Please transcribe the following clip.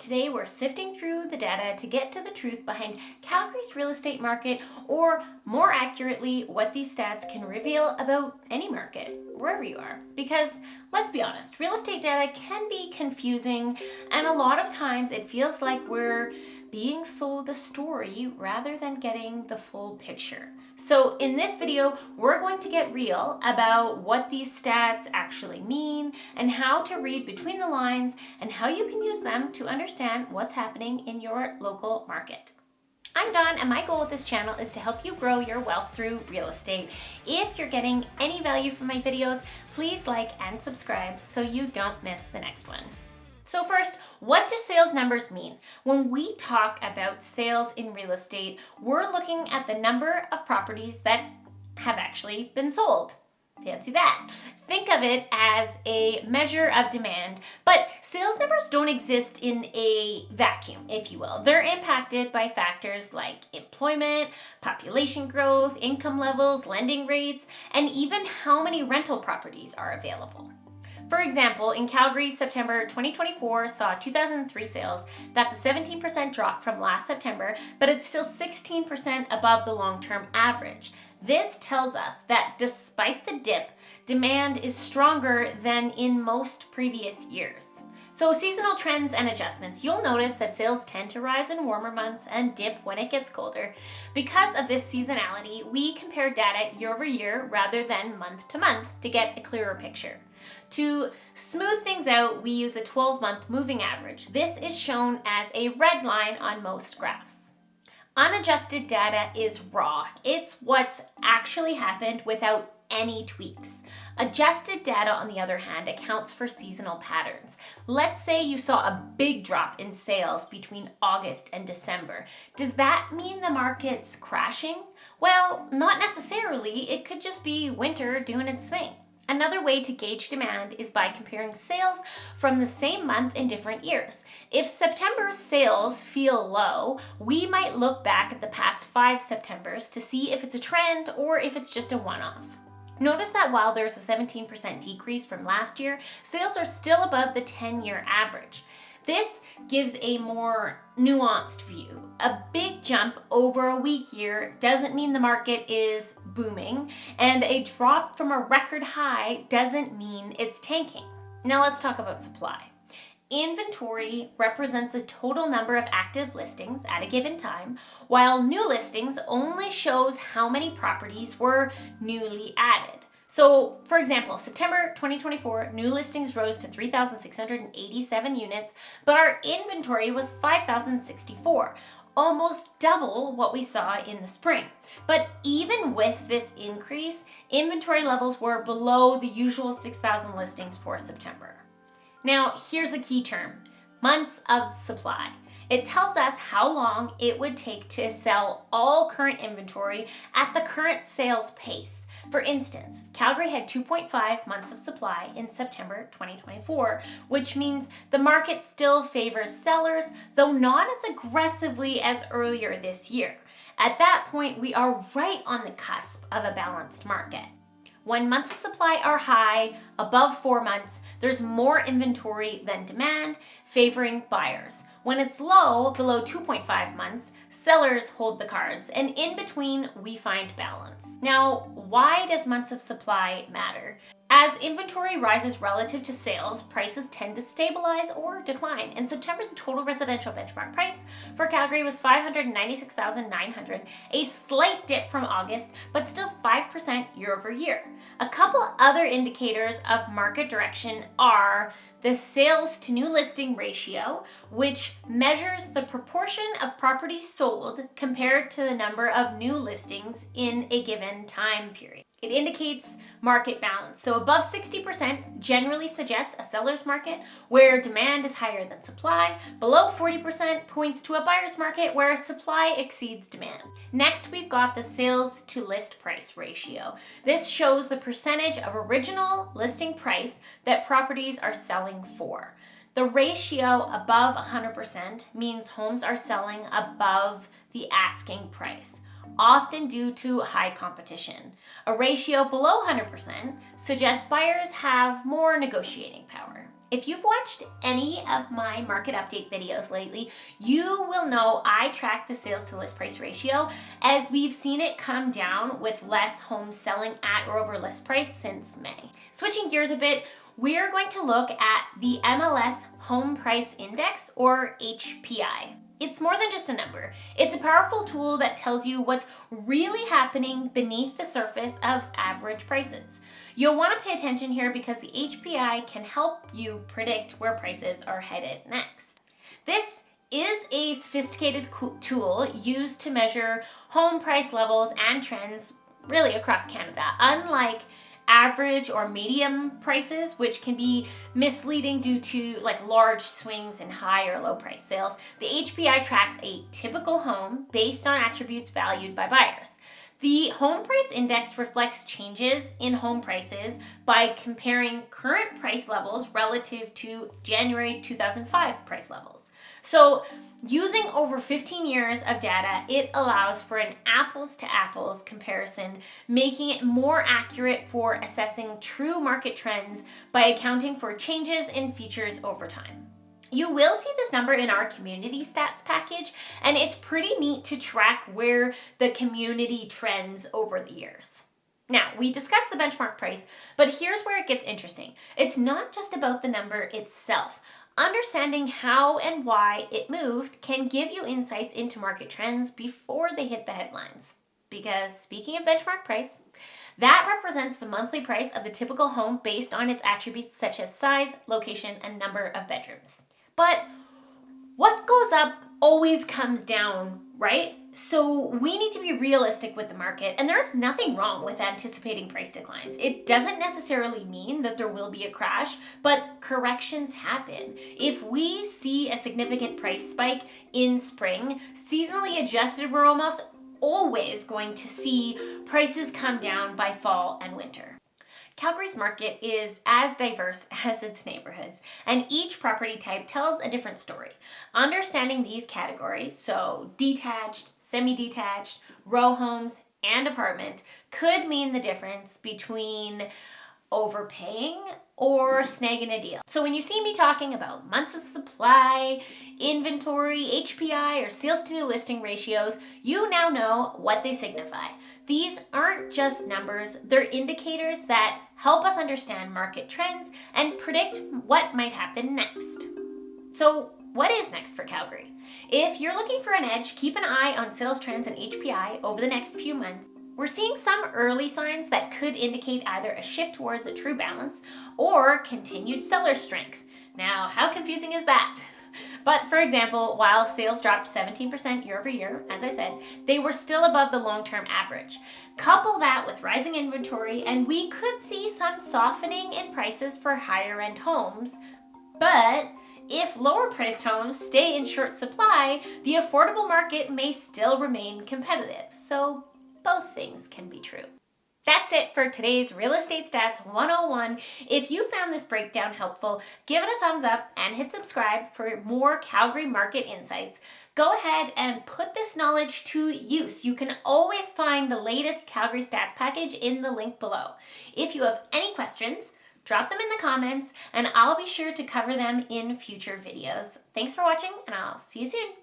Today we're sifting through the data to get to the truth behind Calgary's real estate market, or more accurately, what these stats can reveal about any market, wherever you are. Because let's be honest, real estate data can be confusing, and a lot of times it feels like we're being sold a story rather than getting the full picture. So in this video, we're going to get real about what these stats actually mean and how to read between the lines and how you can use them to understand what's happening in your local market. I'm Dawn, and my goal with this channel is to help you grow your wealth through real estate. If you're getting any value from my videos, please like and subscribe so you don't miss the next one. So first, what do sales numbers mean? When we talk about sales in real estate, we're looking at the number of properties that have actually been sold. Fancy that. Think of it as a measure of demand, but sales numbers don't exist in a vacuum, if you will. They're impacted by factors like employment, population growth, income levels, lending rates, and even how many rental properties are available. For example, in Calgary, September 2024 saw 2003 sales. That's a 17% drop from last September, but it's still 16% above the long-term average. This tells us that despite the dip, demand is stronger than in most previous years. So seasonal trends and adjustments, you'll notice that sales tend to rise in warmer months and dip when it gets colder. Because of this seasonality, we compare data year over year rather than month to month to get a clearer picture. To smooth things out, we use a 12-month moving average. This is shown as a red line on most graphs. Unadjusted data is raw. It's what's actually happened without any tweaks. Adjusted data, on the other hand, accounts for seasonal patterns. Let's say you saw a big drop in sales between August and December. Does that mean the market's crashing? Well, not necessarily. It could just be winter doing its thing. Another way to gauge demand is by comparing sales from the same month in different years. If September's sales feel low, we might look back at the past 5 Septembers to see if it's a trend or if it's just a one-off. Notice that while there's a 17% decrease from last year, sales are still above the 10-year average. This gives a more nuanced view. A big jump over a weak year doesn't mean the market is booming, and a drop from a record high doesn't mean it's tanking. Now let's talk about supply. Inventory represents the total number of active listings at a given time, while new listings only shows how many properties were newly added. So, for example, September 2024, new listings rose to 3,687 units, but our inventory was 5,064, almost double what we saw in the spring. But even with this increase, inventory levels were below the usual 6,000 listings for September. Now, here's a key term: months of supply. It tells us how long it would take to sell all current inventory at the current sales pace. For instance, Calgary had 2.5 months of supply in September 2024, which means the market still favors sellers, though not as aggressively as earlier this year. At that point, we are right on the cusp of a balanced market. When months of supply are high, above 4 months, there's more inventory than demand, favoring buyers. When it's low, below 2.5 months, sellers hold the cards, and in between, we find balance. Now, why does months of supply matter? As inventory rises relative to sales, prices tend to stabilize or decline. In September, the total residential benchmark price for Calgary was $596,900, a slight dip from August, but still 5% year over year. A couple other indicators of market direction are the sales to new listing ratio, which measures the proportion of properties sold compared to the number of new listings in a given time period. It indicates market balance. So above 60% generally suggests a seller's market where demand is higher than supply. Below 40% points to a buyer's market where supply exceeds demand. Next, we've got the sales to list price ratio. This shows the percentage of original listing price that properties are selling for. The ratio above 100% means homes are selling above the asking price, often due to high competition. A ratio below 100% suggests buyers have more negotiating power. If you've watched any of my market update videos lately, you will know I track the sales to list price ratio as we've seen it come down with less homes selling at or over list price since May. Switching gears a bit, we're going to look at the MLS Home Price Index, or HPI. It's more than just a number. It's a powerful tool that tells you what's really happening beneath the surface of average prices. You'll want to pay attention here because the HPI can help you predict where prices are headed next. This is a sophisticated tool used to measure home price levels and trends really across Canada. Unlike average or medium prices, which can be misleading due to large swings in high or low price sales, the HPI tracks a typical home based on attributes valued by buyers. The home price index reflects changes in home prices by comparing current price levels relative to January 2005 price levels. So, using over 15 years of data, it allows for an apples to apples comparison, making it more accurate for assessing true market trends by accounting for changes in features over time. You will see this number in our community stats package, and it's pretty neat to track where the community trends over the years. Now, we discussed the benchmark price, but here's where it gets interesting. It's not just about the number itself. Understanding how and why it moved can give you insights into market trends before they hit the headlines. Because speaking of benchmark price, that represents the monthly price of the typical home based on its attributes such as size, location, and number of bedrooms. But what goes up always comes down, right? So we need to be realistic with the market, and there's nothing wrong with anticipating price declines. It doesn't necessarily mean that there will be a crash, but corrections happen. If we see a significant price spike in spring, seasonally adjusted, we're almost always going to see prices come down by fall and winter. Calgary's market is as diverse as its neighborhoods, and each property type tells a different story. Understanding these categories, so detached, semi-detached, row homes, and apartment, could mean the difference between overpaying or snagging a deal. So when you see me talking about months of supply, inventory, HPI, or sales to new listing ratios, you now know what they signify. These aren't just numbers, they're indicators that help us understand market trends and predict what might happen next. So what is next for Calgary? If you're looking for an edge, keep an eye on sales trends and HPI over the next few months. We're seeing some early signs that could indicate either a shift towards a true balance or continued seller strength. Now, how confusing is that? But for example, while sales dropped 17% year over year, as I said, they were still above the long-term average. Couple that with rising inventory, and we could see some softening in prices for higher-end homes. But if lower-priced homes stay in short supply, the affordable market may still remain competitive. So both things can be true. That's it for today's Real Estate Stats 101. If you found this breakdown helpful, give it a thumbs up and hit subscribe for more Calgary market insights. Go ahead and put this knowledge to use. You can always find the latest Calgary Stats package in the link below. If you have any questions, drop them in the comments and I'll be sure to cover them in future videos. Thanks for watching, and I'll see you soon.